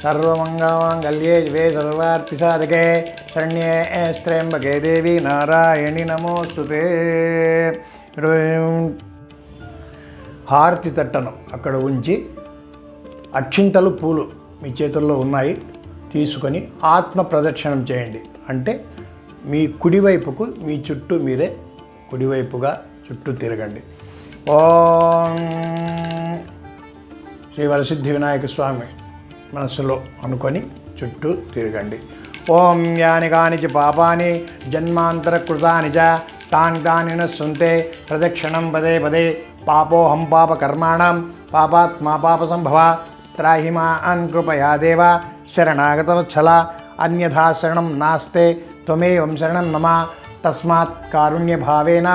సర్వమంగళమాంగళ్యే శివే సర్వార్థసాధకే శరణ్యే త్ర్యంబకే దేవి నారాయణి నమోస్తుతే. హారతి తట్టను అక్కడ ఉంచి అక్షింతలు పూలు మీ చేతుల్లో ఉన్నాయి తీసుకొని ఆత్మ ప్రదక్షిణం చేయండి. అంటే మీ కుడివైపుకు మీ చుట్టూ మీరే కుడివైపుగా చుట్టూ తిరగండి. ఓం శ్రీ వరసిద్ధి వినాయక స్వామి మనసులో అనుకొని చుట్టూ తిరగండి. ఓం యాని కానిచ పాపాని జన్మాంతర కృతాని చ తాని తాని నశ్యంతే ప్రదక్షిణం పదే పదే పాపోహం పాపకర్మాణం పాపాత్మా పాప సంభవ త్రాహి మాన్ కృపయా దేవ శరణాగతవత్సల అన్యథా శరణం నాస్తే త్వమేవం శరణం మమ తస్మాత్ కారుణ్యభావేన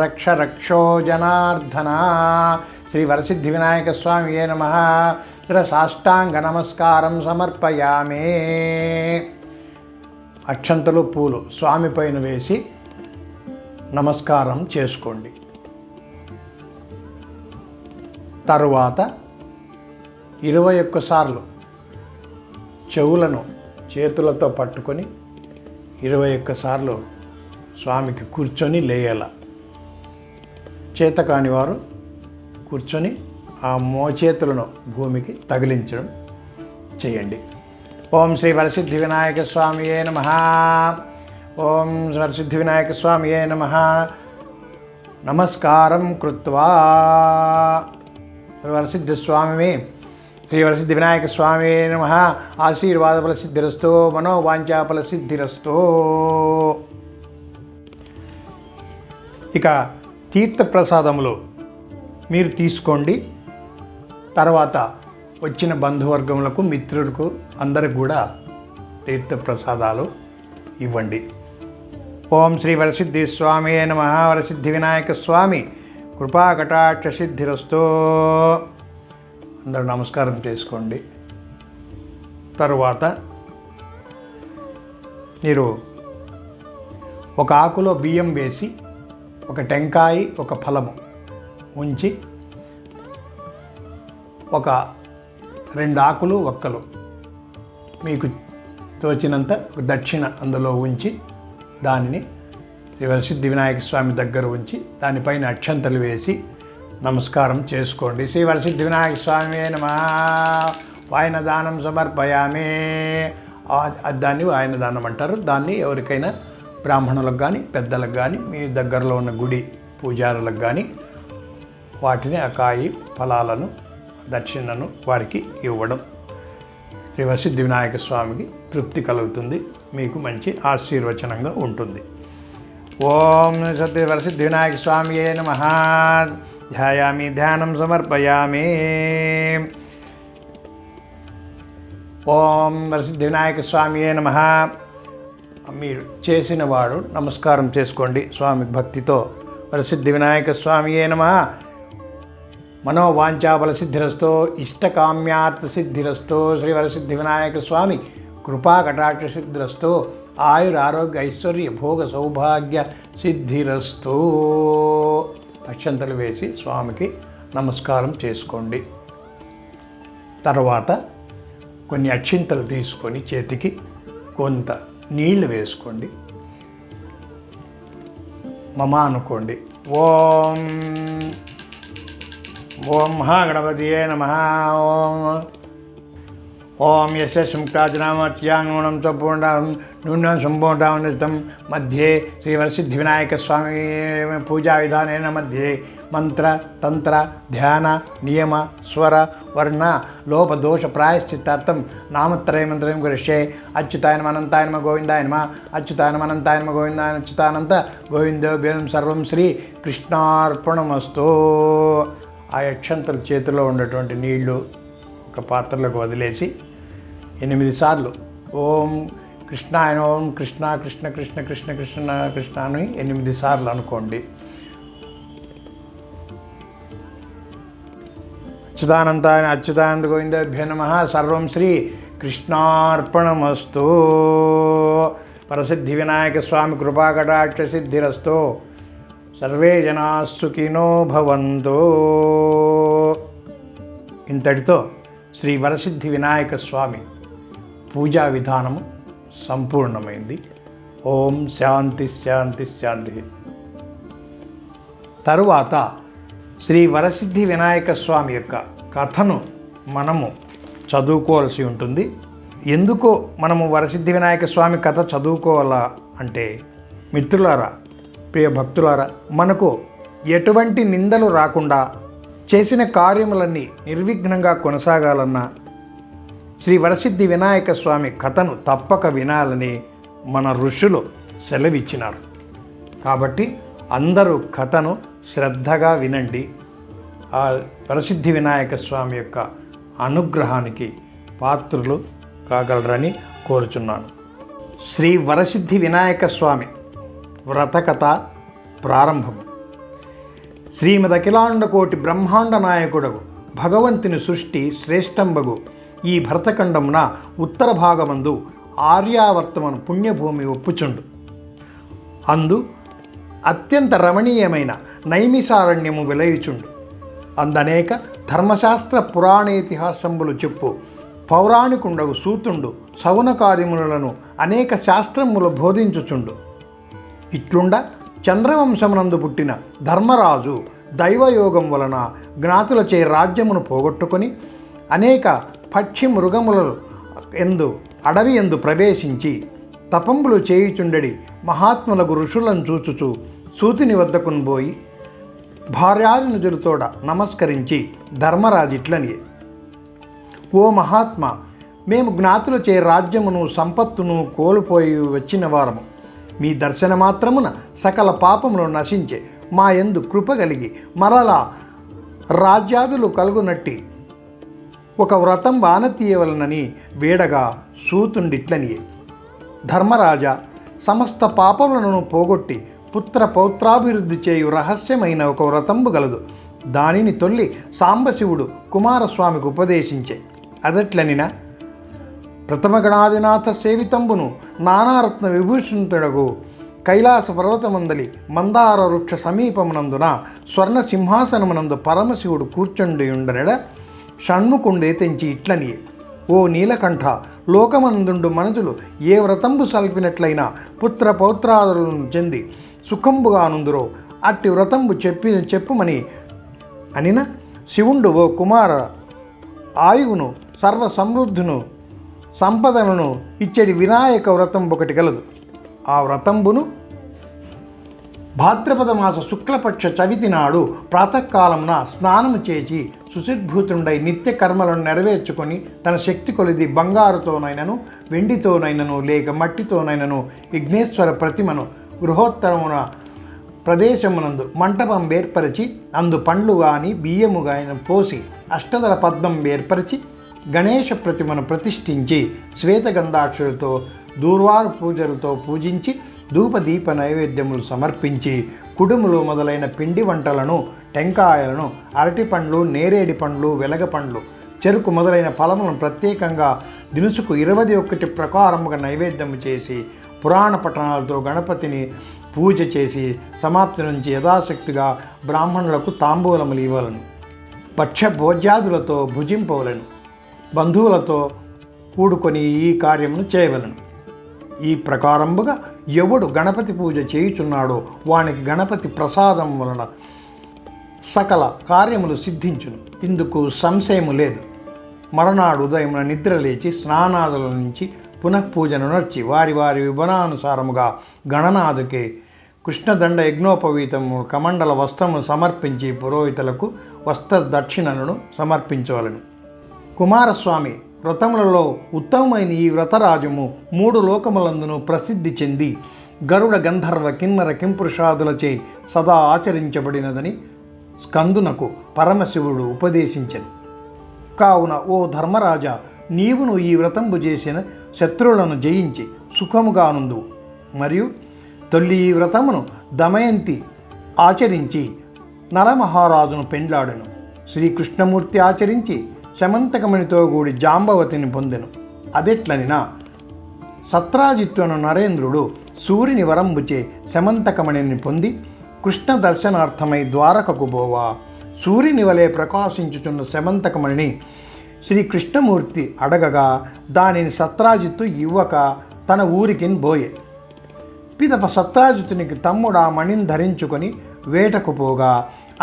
రక్ష రక్షో జనార్దన. శ్రీ వరసిద్ధి వినాయక స్వామియే నమః. సాష్టాంగ నమస్కారం సమర్పయామి. అక్షంతలు పూలు స్వామి పైన వేసి నమస్కారం చేసుకోండి. తరువాత 21 సార్లు చెవులను చేతులతో పట్టుకొని 21 సార్లు స్వామికి కూర్చొని లేయాల. చేతకాని వారు కూర్చొని ఆ మోచేతులను భూమికి తగిలించడం చేయండి. ఓం శ్రీ వరసిద్ధి వినాయక స్వామియే నమః. ఓం వరసిద్ధి వినాయక స్వామియే నమః. నమస్కారం కృత్వా వరసిద్ధి స్వామి శ్రీ వరసిద్ధి వినాయక స్వామియే నమః. ఆశీర్వాద ఫలసిద్ధిరస్తో మనోవాంఛా ఫలసిద్ధిరస్తో. ఇక తీర్థప్రసాదములు మీరు తీసుకోండి. తర్వాత వచ్చిన బంధువర్గములకు మిత్రులకు అందరికి కూడా తీర్థప్రసాదాలు ఇవ్వండి. ఓం శ్రీ వరసిద్ధి స్వామి నమః. వరసిద్ధి వినాయక స్వామి కృపాకటాక్ష సిద్ధిరస్తో. అందరూ నమస్కారం చేసుకోండి. తరువాత మీరు ఒక ఆకులో బియ్యం వేసి ఒక టెంకాయ ఒక ఫలము ఉంచి ఒక 2 ఆకులు ఒక్కలు మీకు తోచినంత దక్షిణ అందులో ఉంచి దానిని శ్రీ వరసిద్ధి వినాయక స్వామి దగ్గర ఉంచి దానిపైన అక్షంతలు వేసి నమస్కారం చేసుకోండి. శ్రీ వరసిద్ధి వినాయక స్వామి నమః. వాయన దానం సమర్పయామి. దాన్ని వాయన దానం అంటారు. దాన్ని ఎవరికైనా బ్రాహ్మణులకు కానీ పెద్దలకు కానీ మీ దగ్గరలో ఉన్న గుడి పూజారులకు కానీ వాటిని ఆ కాయి ఫలాలను దక్షిణను వారికి ఇవ్వడం శ్రీ వరసిద్ధి వినాయక స్వామికి తృప్తి కలుగుతుంది. మీకు మంచి ఆశీర్వచనంగా ఉంటుంది. ఓం సత్య వరసిద్ధి వినాయక స్వామియే నమః. ధ్యాయామి ధ్యానం సమర్పయామి. ఓం వరసిద్ధి వినాయక స్వామియే నమః. మీరు చేసిన వాడు నమస్కారం చేసుకోండి స్వామికి భక్తితో. వరసిద్ధి వినాయక స్వామియే నమః. మనోవాంఛాఫల సిద్ధిరస్తో ఇష్టకామ్యార్థ సిద్ధిరస్తో. శ్రీ వరసిద్ధి వినాయక స్వామి కృపాకటాక్ష సిద్ధిరస్తో. ఆయురారోగ్య ఐశ్వర్య భోగ సౌభాగ్య సిద్ధిరస్తో. అక్షంతలు వేసి స్వామికి నమస్కారం చేసుకోండి. తర్వాత కొన్ని అక్షింతలు తీసుకొని చేతికి కొంత నీళ్లు వేసుకోండి. మమ అనుకోండి. ఓం ఓం మహాగణపతియే నమః. ఓం ఓం యస్య స్ముక్తాజనామత్యాంగమనం చపూర్ణం నూనె సంపూర్ణం మధ్యే శ్రీ వరసిద్ధి వినాయక స్వామి పూజా విధానేన మధ్యే మంత్ర తంత్ర ధ్యాన నియమ స్వర వర్ణ లోపదోష ప్రాయశ్చిత్తార్థం నామత్రయమంత్రం కరిష్యే. అచ్యుతాయనమ అనంతాయనమ గోవిందాయనమ అచ్యుతాయనమ అనంతాయనమ గోవిందాయన అచ్యుతానంత గోవిందోభ్యం సర్వం శ్రీ కృష్ణార్పణమస్తు. ఆ యక్షంతల చేతిలో ఉన్నటువంటి నీళ్లు ఒక పాత్రలోకి వదిలేసి 8 సార్లు ఓం కృష్ణాయన ఓం కృష్ణ కృష్ణ కృష్ణ కృష్ణ కృష్ణ కృష్ణ అని 8 సార్లు అనుకోండి. అచ్యుతానంతాయన అచ్యుతానంద గోవిందేభ్యో నమః సర్వం శ్రీ కృష్ణార్పణమస్తు. వరసిద్ధి వినాయక స్వామి కృపాకటాక్ష సిద్ధిరస్తు. సర్వే జనా సుఖినో భవంతు. ఇంతటితో శ్రీ వరసిద్ధి వినాయక స్వామి పూజా విధానము సంపూర్ణమైంది. ఓం శాంతి శాంతి శాంతి. తరువాత శ్రీ వరసిద్ధి వినాయక స్వామి యొక్క కథను మనము చదువుకోవాల్సి ఉంటుంది. ఎందుకో మనము వరసిద్ధి వినాయక స్వామి కథ చదువుకోవాలా అంటే, మిత్రులారా, ప్రియ భక్తులారా, మనకు ఎటువంటి నిందలు రాకుండా చేసిన కార్యములన్నీ నిర్విఘ్నంగా కొనసాగాలన్నా శ్రీ వరసిద్ధి వినాయక స్వామి కథను తప్పక వినాలని మన ఋషులు సెలవిచ్చినారు. కాబట్టి అందరూ కథను శ్రద్ధగా వినండి. ఆ వరసిద్ధి వినాయక స్వామి యొక్క అనుగ్రహానికి పాత్రులు కాగలరని కోరుచున్నాను. శ్రీ వరసిద్ధి వినాయక స్వామి వ్రతకథ ప్రారంభము. శ్రీమదఖిలాండ కోటి బ్రహ్మాండ నాయకుడగు భగవంతుని సృష్టి శ్రేష్టంబగు ఈ భరతఖండమున ఉత్తర భాగమందు ఆర్యావర్తమను పుణ్యభూమి ఒప్పుచుండు. అందు అత్యంత రమణీయమైన నైమిసారణ్యము విలయుచుండు. అందనేక ధర్మశాస్త్ర పురాణేతిహాసంబులు చెప్పు పౌరాణికుండగు సూతుండు సౌనకాదిములను అనేక శాస్త్రములు బోధించుచుండు. ఇట్లుండ చంద్రవంశమునందు పుట్టిన ధర్మరాజు దైవయోగం వలన జ్ఞాతులచే రాజ్యమును పోగొట్టుకొని అనేక పక్షి మృగముల ఎందు అడవి ఎందు ప్రవేశించి తపంబులు చేయుచుండెడి మహాత్ములకు ఋషులను చూచుచు సూతిని వద్దకుని పోయి భార్యానుజులతోడ నమస్కరించి ధర్మరాజు ఇట్లని, ఓ మహాత్మ, మేము జ్ఞాతులచే రాజ్యమును సంపత్తును కోల్పోయి వచ్చిన వారము. మీ దర్శన మాత్రమున సకల పాపములు నశించే మా యందు కృప కలిగి మరలా రాజ్యాదులు కలుగునట్టి ఒక వ్రతం బానతీయవలనని వేడగా సూతుండిట్లనియే, ధర్మరాజా, సమస్త పాపములను పోగొట్టి పుత్ర పౌత్రాభివృద్ధి చేయు రహస్యమైన ఒక వ్రతంబు గలదు. దానిని తొల్లి సాంబశివుడు కుమారస్వామికి ఉపదేశించే. అదట్లనిన ప్రథమగణాదినాథ సేవితంబును నానారత్న విభూషితుడగు కైలాస పర్వతమందలి మందార వృక్ష సమీపమునందున స్వర్ణ సింహాసనమునందు పరమశివుడు కూర్చుండి ఉండనెడ షణ్ముకుండే తెంచి ఇట్లనియే, ఓ నీలకంఠ, లోకమందుండు మనుషులు ఏ వ్రతంబు సల్పినట్లయినా పుత్ర పౌత్రాదులను చెంది సుఖంబుగా నుందురో అట్టి వ్రతంబు చెప్పుమని అనిన శివుండు, ఓ కుమార, ఆయువును సర్వ సమృద్ధును సంపదలను ఇచ్చడి వినాయక వ్రతం ఒకటి గలదు. ఆ వ్రతంబును భాద్రపద మాస శుక్లపక్ష చవితి నాడు ప్రాతకాలమున స్నానము చేసి సుశుద్భూతుండై నిత్య కర్మలను నెరవేర్చుకొని తన శక్తి కొలిది బంగారుతోనైనను వెండితోనైనను లేక మట్టితోనైనను విఘ్నేశ్వర ప్రతిమను గృహోత్తరమున ప్రదేశమునందు మంటపం ఏర్పరిచి అందు పండ్లు గాని బియ్యము గాని పోసి అష్టదళ పద్మం ఏర్పరిచి గణేష ప్రతిమను ప్రతిష్ఠించి శ్వేతగంధాక్షులతో దూర్వారు పూజలతో పూజించి ధూపదీప నైవేద్యములు సమర్పించి కుడుములు మొదలైన పిండి వంటలను, టెంకాయలను, అరటి పండ్లు, నేరేడి పండ్లు, వెలగ పండ్లు, చెరుకు మొదలైన ఫలములను ప్రత్యేకంగా దినుసుకు 21 ప్రకారముగా నైవేద్యము చేసి పురాణ పఠనాలతో గణపతిని పూజ చేసి సమాప్తి నుంచి యథాశక్తిగా బ్రాహ్మణులకు తాంబూలములు ఇవ్వలను. భక్ష్య భోజ్యాదులతో భుజింపవలను. బంధువులతో కూడుకొని ఈ కార్యమును చేయవలను. ఈ ప్రకారముగా ఎవడు గణపతి పూజ చేయుచున్నాడో వానికి గణపతి ప్రసాదం వలన సకల కార్యములు సిద్ధించును. ఇందుకు సంశయము లేదు. మరునాడు ఉదయమున నిద్ర లేచి స్నానాదుల నుంచి పునఃపూజను నర్చి వారి వారి విభనానుసారముగా గణనాథుకి కృష్ణదండ యజ్ఞోపవీతము కమండల వస్త్రమును సమర్పించి పురోహితులకు వస్త్ర దక్షిణలను సమర్పించవలను. కుమారస్వామి వ్రతములలో ఉత్తమమైన ఈ వ్రతరాజము 3 లోకములందును ప్రసిద్ధి చెంది గరుడ గంధర్వ కిన్నర కింపురుషాదులచే సదా ఆచరించబడినదని స్కందునకు పరమశివుడు ఉపదేశించెను. కావున ఓ ధర్మరాజా, నీవును ఈ వ్రతంబు చేసిన శత్రువులను జయించి సుఖముగా నుందువు. మరియు తొల్లి ఈ వ్రతమును దమయంతి ఆచరించి నలమహారాజును పెండ్లాడెను. శ్రీకృష్ణమూర్తి ఆచరించి శమంతకమణితో కూడి జాంబవతిని పొందెను. అదెట్లనినా సత్రాజిత్తును నరేంద్రుడు సూర్యుని వరంబుచే శమంతకమణిని పొంది కృష్ణ దర్శనార్థమై ద్వారకకు పోవా సూర్యుని వలె ప్రకాశించుచున్న శమంతకమణిని శ్రీకృష్ణమూర్తి అడగగా దానిని సత్రాజిత్తు ఇవ్వక తన ఊరికి బోయే. పిదప సత్రాజితునికి తమ్ముడు ఆ మణిని ధరించుకొని వేటకు పోగా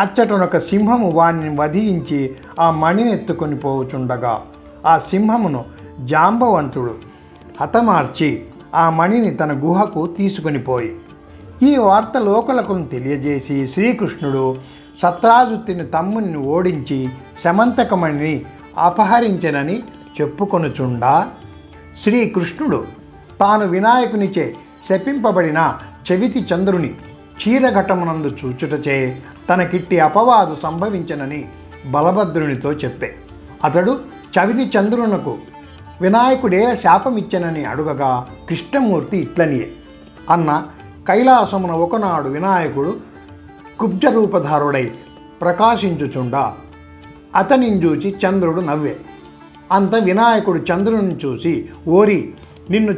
అచ్చటనొక సింహము వాణ్ణి వధించి ఆ మణిని ఎత్తుకొని పోవుచుండగా ఆ సింహమును జాంబవంతుడు హతమార్చి ఆ మణిని తన గుహకు తీసుకొని పోయి ఈ వార్త లోకలకు తెలియజేసి శ్రీకృష్ణుడు సత్రాజిత్తుని తమ్ముని ఓడించి శమంతకమణిని అపహరించెనని చెప్పుకొనుచుండా శ్రీకృష్ణుడు తాను వినాయకునిచే శపింపబడిన చవితి చంద్రుని క్షీరఘటమునందు చూచుటచే తనకిట్టి అపవాదు సంభవించనని బలభద్రునితో చెప్పే. అతడు చవితి చంద్రునకు వినాయకుడే శాపమిచ్చనని అడుగగా కృష్ణమూర్తి ఇట్లనియే అన్న కైలాసమున ఒకనాడు వినాయకుడు కుబ్జరూపధారుడై ప్రకాశించుచుండా అతనిని చూచి చంద్రుడు నవ్వే. అంత వినాయకుడు చంద్రుని చూసి, ఓరి నిన్ను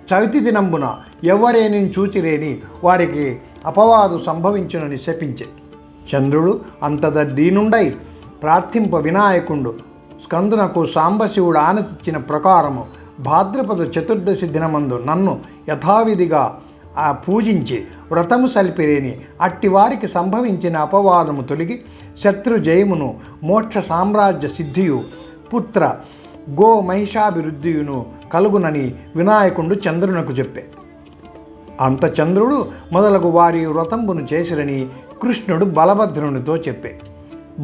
చవితి దినంబున ఎవరేని చూచిరేని వారికి అపవాదు సంభవించునని శపించే. చంద్రుడు అంతద దీనుండై ప్రార్థింప వినాయకుండు స్కందునకు సాంబశివుడు ఆనతిచ్చిన ప్రకారము భాద్రపద చతుర్దశి దినమందు నన్ను యథావిధిగా పూజించి వ్రతము సల్పిరేని అట్టివారికి సంభవించిన అపవాదము తొలగి శత్రు జయమును మోక్ష సామ్రాజ్య సిద్ధియు పుత్ర గో మహిషాభివృద్ధియును కలుగునని వినాయకుండు చంద్రునకు చెప్పే. అంత చంద్రుడు మొదలగు వారి వ్రతంబును చేసిరని కృష్ణుడు బలభద్రునితో చెప్పే.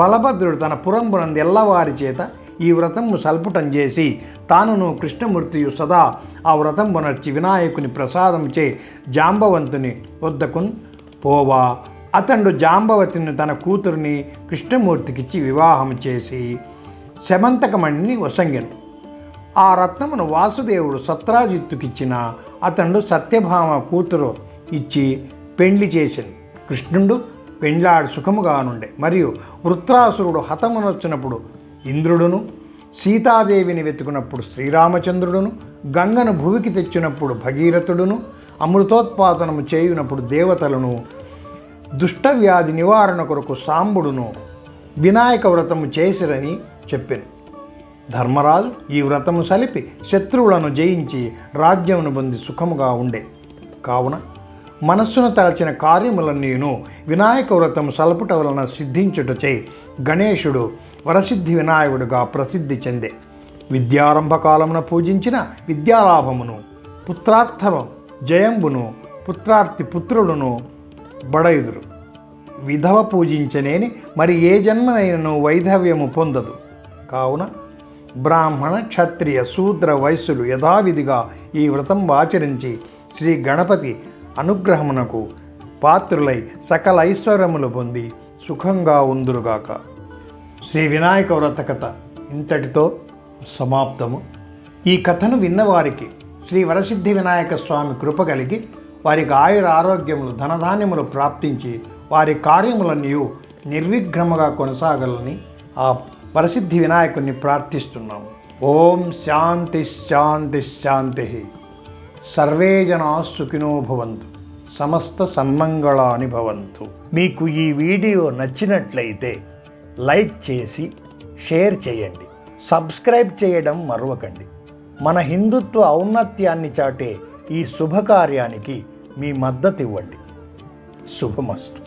బలభద్రుడు తన పురంబునందు ఎల్లవారి చేత ఈ వ్రతము సల్పుటం చేసి తానును కృష్ణమూర్తియు సదా ఆ వ్రతంబునర్చి వినాయకుని ప్రసాదంచే జాంబవంతుని వద్దకున్ పోవా అతడు జాంబవతిని తన కూతురిని కృష్ణమూర్తికిచ్చి వివాహం చేసి శమంతకమణిని వసంగెను. ఆ రత్నమును వాసుదేవుడు సత్రాజిత్తుకిచ్చిన అతడు సత్యభామ కూతురు ఇచ్చి పెండ్లి చేసెను. కృష్ణుడు పెండ్లాడు సుఖముగా నుండే. మరియు వృత్రాసురుడు హతమునొచ్చినప్పుడు ఇంద్రుడును, సీతాదేవిని వెతుకున్నప్పుడు శ్రీరామచంద్రుడును, గంగను భువికి తెచ్చినప్పుడు భగీరథుడును, అమృతోత్పాదనము చేయునప్పుడు దేవతలను, దుష్టవ్యాధి నివారణ కొరకు సాంబుడును వినాయక వ్రతము చేసిరని చెప్పెను. ధర్మరాజు ఈ వ్రతము సలిపి శత్రువులను జయించి రాజ్యమును పొంది సుఖముగా ఉండే. కావున మనస్సును తలచిన కార్యములన్నీను వినాయక వ్రతము సల్పుట వలన సిద్ధించుటచే గణేశుడు వరసిద్ధి వినాయకుడుగా ప్రసిద్ధి చెందే. విద్యారంభ కాలమున పూజించిన విద్యాలాభమును, పుత్రార్థ జయంబును, పుత్రార్థి పుత్రుడును బడయుదురు. విధవ పూజించనేని మరి ఏ జన్మనైనను వైధవ్యము పొందదు. కావున బ్రాహ్మణ క్షత్రియ శూద్ర వైశ్యులు యథావిధిగా ఈ వ్రతం ఆచరించి శ్రీ గణపతి అనుగ్రహమునకు పాత్రులై సకల ఐశ్వర్యములు పొంది సుఖంగా ఉందురుగాక. శ్రీ వినాయక వ్రత కథ ఇంతటితో సమాప్తము. ఈ కథను విన్నవారికి శ్రీ వరసిద్ధి వినాయక స్వామి కృప కలిగి వారికి ఆయుర ఆరోగ్యములు ధనధాన్యములు ప్రాప్తించి వారి కార్యములన్నీ నిర్విఘ్నముగా కొనసాగాలని ఆ వరసిద్ధి వినాయకుడిని ప్రార్థిస్తున్నాము. ఓం శాంతి శాంతి శాంతి. సర్వే జనా సుఖినో భవంతు. సమస్త సన్మంగళాని భవంతు. మీకు ఈ వీడియో నచ్చినట్లయితే లైక్ చేసి షేర్ చేయండి. సబ్స్క్రైబ్ చేయడం మరవకండి. మన హిందుత్వ ఔన్నత్యాన్ని చాటే ఈ శుభకార్యానికి మీ మద్దతు ఇవ్వండి. శుభమస్తు.